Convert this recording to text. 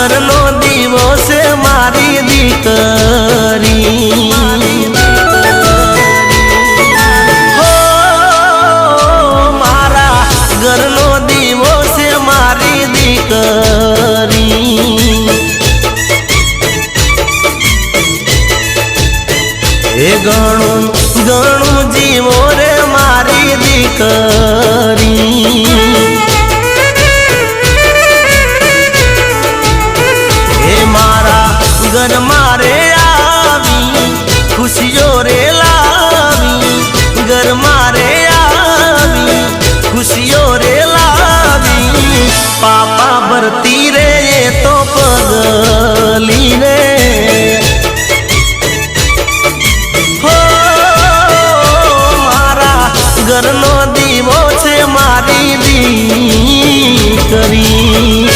ઘરનો દીવો છે મારી દીકરી હો મારા ઘરનો દીવો છે મારી દીકરી એ ઘણું ઘણું જીવો રે મારી દીકરી ઘર મારે આવી ખુશીઓ રે લાવી ઘર મારે આવી ખુશીઓ રે લાવી પાપા ભરતી રે તો